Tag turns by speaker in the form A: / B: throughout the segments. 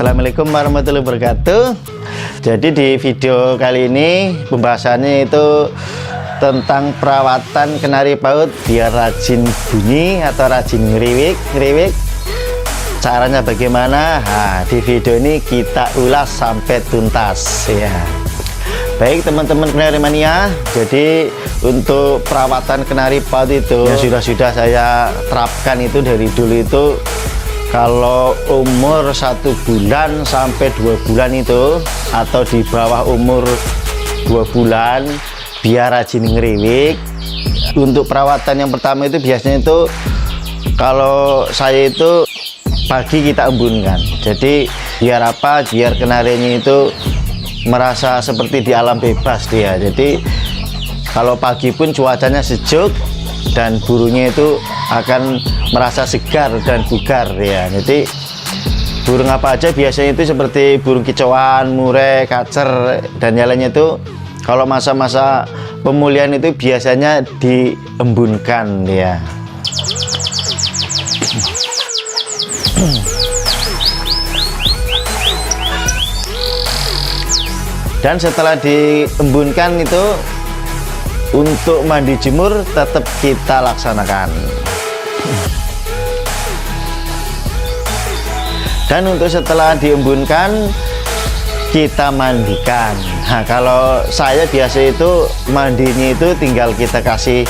A: Assalamualaikum warahmatullahi wabarakatuh. Jadi di video kali ini pembahasannya itu tentang perawatan kenari paut biar rajin bunyi atau rajin ngeriwik. Caranya bagaimana? Nah, di video ini kita ulas sampai tuntas ya. Baik teman-teman kenari mania, jadi untuk perawatan kenari paut itu yang sudah saya terapkan itu dari dulu itu, kalau umur 1 bulan sampai 2 bulan itu, atau di bawah umur 2 bulan, biar rajin ngeriwik. Untuk perawatan yang pertama itu biasanya itu, kalau saya itu pagi kita embunkan. Jadi biar apa? Biar kenarinya itu merasa seperti di alam bebas dia. Jadi kalau pagi pun cuacanya sejuk dan burungnya itu akan merasa segar dan bugar ya. Jadi burung apa aja biasanya itu seperti burung kicauan, murai, kacer dan yang lainnya itu kalau masa-masa pemulihan itu biasanya diembunkan ya. Dan setelah diembunkan itu, untuk mandi jemur tetap kita laksanakan. Dan untuk setelah diembunkan kita mandikan. Nah, kalau saya biasa itu mandinya itu tinggal kita kasih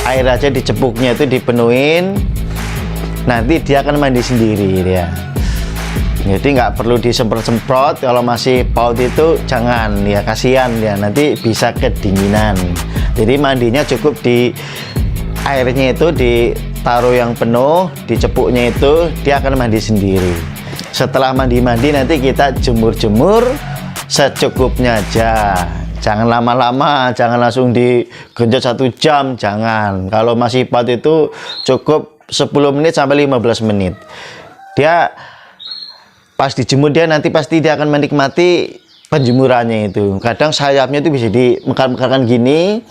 A: air aja di cepuknya itu dipenuhin, nanti dia akan mandi sendiri ya. Jadi nggak perlu disemprot-semprot. Kalau masih paut itu jangan ya, kasihan ya, nanti bisa kedinginan. Jadi mandinya cukup di airnya itu ditaruh yang penuh, di cepuknya itu dia akan mandi sendiri. Setelah mandi-mandi nanti kita jemur-jemur secukupnya aja. Jangan lama-lama, jangan langsung digenjot 1 jam, jangan. Kalau masih paut itu cukup 10 menit sampai 15 menit. Dia pas dijemur dia nanti pasti dia akan menikmati penjemurannya itu. Kadang sayapnya itu bisa dimekar-mekarkan gini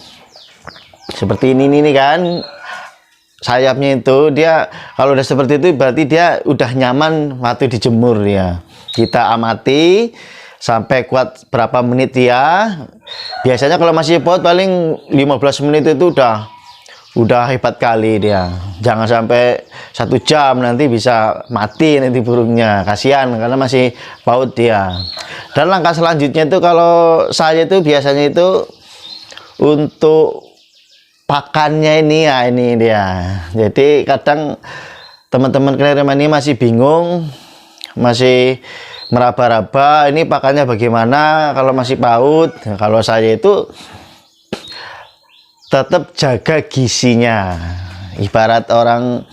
A: seperti ini nih kan, sayapnya itu dia kalau udah seperti itu berarti dia udah nyaman waktu dijemur ya. Kita amati sampai kuat berapa menit ya. Biasanya kalau masih paut paling 15 menit itu udah hebat kali dia. Jangan sampai 1 jam, nanti bisa mati nanti burungnya, kasihan karena masih paut dia. Dan langkah selanjutnya itu kalau saya itu biasanya itu untuk pakannya ini ya, ini dia. Jadi kadang teman-teman kenari mania masih bingung, masih meraba-raba ini pakannya bagaimana kalau masih paut. Kalau saya itu tetap jaga gizinya. Ibarat orang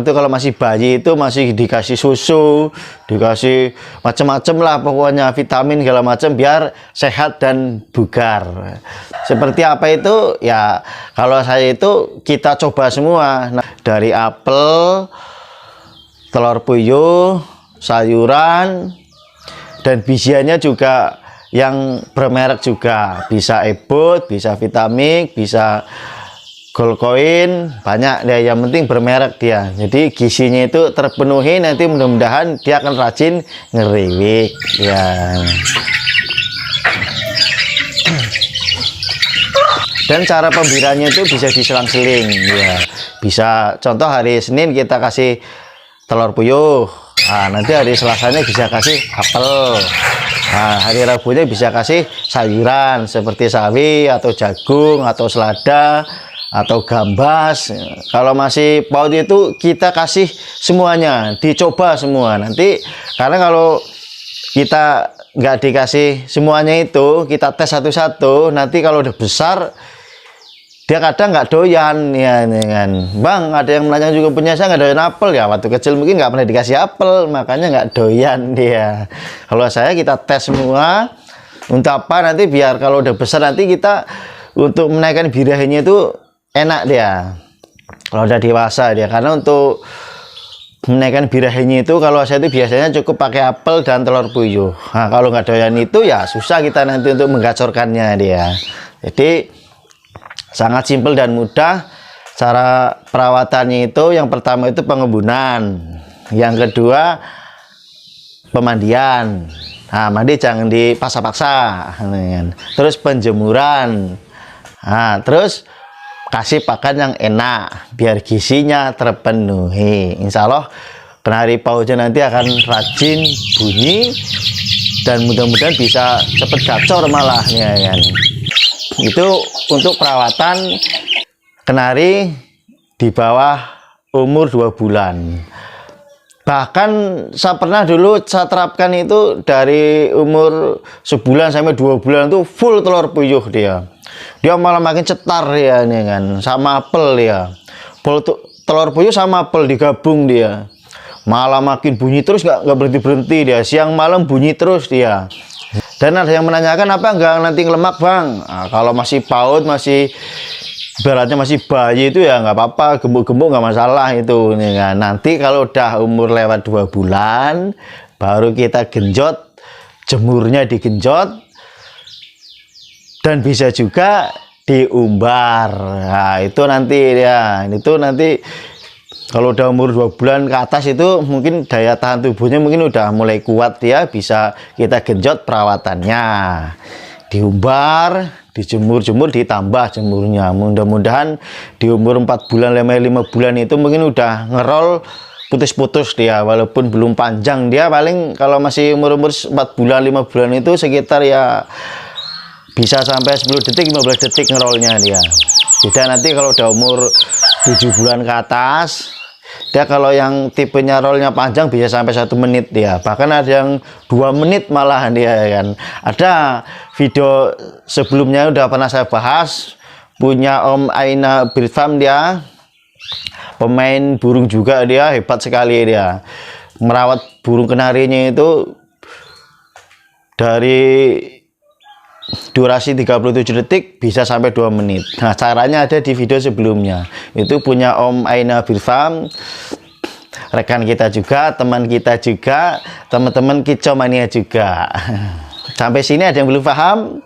A: itu kalau masih bayi itu masih dikasih susu, dikasih macam-macam lah pokoknya, vitamin segala macam biar sehat dan bugar. Seperti apa itu ya, kalau saya itu kita coba semua. Nah, dari apel, telur puyuh, sayuran, dan bijiannya juga yang bermerek juga, bisa ebot, bisa vitamik, bisa Goldcoin, banyak deh, yang penting bermerek dia. Jadi gizinya itu terpenuhi, nanti mudah-mudahan dia akan rajin ngeriwik ya. Dan cara pembiranya itu bisa diselang-seling ya. Bisa contoh hari Senin kita kasih telur puyuh, nah, nanti hari Selasanya bisa kasih apel. Nah, hari Rabunya bisa kasih sayuran seperti sawi atau jagung atau selada atau gambas. Kalau masih paut itu kita kasih semuanya, dicoba semua. Nanti karena kalau kita nggak dikasih semuanya itu, kita tes satu-satu, nanti kalau udah besar dia kadang nggak doyan ya, ini kan. Bang, ada yang menanya juga punya saya nggak doyan apel ya. Waktu kecil mungkin nggak pernah dikasih apel, makanya nggak doyan dia. Kalau saya kita tes semua untuk apa, nanti biar kalau udah besar nanti kita untuk menaikkan birahinya itu enak dia. Kalau udah dewasa dia, karena untuk menaikkan birahinya itu kalau saya itu biasanya cukup pakai apel dan telur puyuh. Nah, kalau nggak doyan itu ya susah kita nanti untuk menggacorkannya dia. Jadi sangat simpel dan mudah. Cara perawatannya itu yang pertama itu pengembunan, yang kedua pemandian. Nah, mandi jangan dipaksa-paksa. Terus penjemuran. Nah, terus kasih pakan yang enak biar gizinya terpenuhi. Insya Allah kenari pautnya nanti akan rajin bunyi dan mudah-mudahan bisa cepet gacor malah ya kan. Itu untuk perawatan kenari di bawah umur 2 bulan. Bahkan saya pernah dulu saya terapkan itu dari umur sebulan sampai 2 bulan itu full telur puyuh dia. Dia malah makin cetar ya ini kan, sama apel ya. Telur puyuh sama apel digabung dia. Malah makin bunyi terus, nggak berhenti dia. Siang malam bunyi terus dia. Dan ada yang menanyakan apa nggak nanti ngelemak bang? Nah, kalau masih PAUD, masih beratnya masih bayi itu ya nggak apa-apa, gemuk-gemuk nggak masalah itu. Nanti kalau udah umur lewat 2 bulan baru kita genjot, jemurnya digenjot dan bisa juga diumbar. Nah, itu nanti ya, itu nanti kalau udah umur 2 bulan ke atas itu mungkin daya tahan tubuhnya mungkin udah mulai kuat, dia bisa kita genjot perawatannya, diumbar, dijemur-jemur, ditambah jemurnya. Mudah-mudahan di umur 4 bulan, 5 bulan itu mungkin udah ngerol putus-putus dia, walaupun belum panjang dia. Paling kalau masih umur 4 bulan, 5 bulan itu sekitar ya bisa sampai 10 detik, 15 detik ngerolnya dia. Beda nanti kalau udah umur 7 bulan ke atas, dia kalau yang tipenya rollnya panjang bisa sampai 1 menit dia, bahkan ada yang 2 menit malah dia kan. Ada video sebelumnya udah pernah saya bahas, punya Om Aina Birthfarm, dia pemain burung juga, dia hebat sekali, dia merawat burung kenarinya itu dari durasi 37 detik bisa sampai 2 menit. Nah, caranya ada di video sebelumnya. Itu punya Om Aina Birthfarm, rekan kita juga, teman kita juga, teman-teman Kicau Mania juga. Sampai sini ada yang belum paham?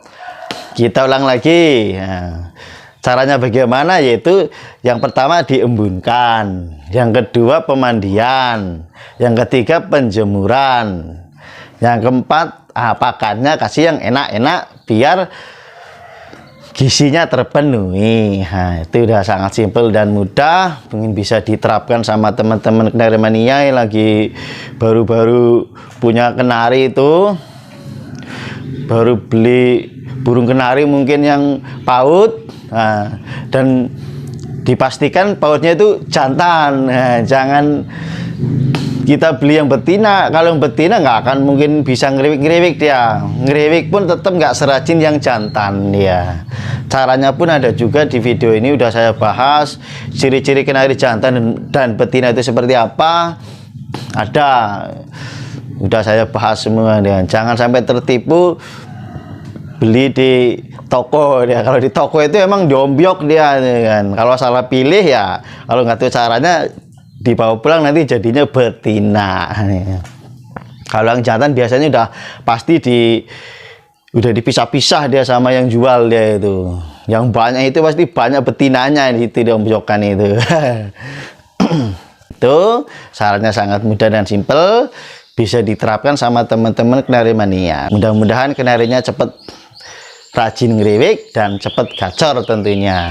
A: Kita ulang lagi. Nah, caranya bagaimana? Yaitu yang pertama diembunkan, yang kedua pemandian, yang ketiga penjemuran, yang keempat pakannya kasih yang enak-enak biar gizinya terpenuhi. Nah, itu udah sangat simpel dan mudah, mungkin bisa diterapkan sama teman-teman kenari mania yang lagi baru-baru punya kenari itu, baru beli burung kenari mungkin yang PAUD. Nah, dan dipastikan PAUDnya itu jantan. Nah, jangan kita beli yang betina. Kalau yang betina nggak akan mungkin bisa ngeriwik-ngeriwik dia. Ngeriwik pun tetap nggak serajin yang jantan dia. Caranya pun ada juga di video ini udah saya bahas. Ciri-ciri kenari jantan dan betina itu seperti apa, ada. Udah saya bahas semua dia. Jangan sampai tertipu beli di toko dia. Kalau di toko itu emang diombyok dia kan. Kalau salah pilih ya, kalau nggak tahu caranya dibawa pulang nanti jadinya betina. Kalau yang jantan biasanya udah pasti udah dipisah-pisah dia sama yang jual dia itu. Yang banyak itu pasti banyak betinanya itu diombyokan itu. Itu syaratnya sangat mudah dan simpel, bisa diterapkan sama teman-teman kenari mania. Mudah-mudahan kenarinya cepet rajin ngeriwik dan cepet gacor tentunya.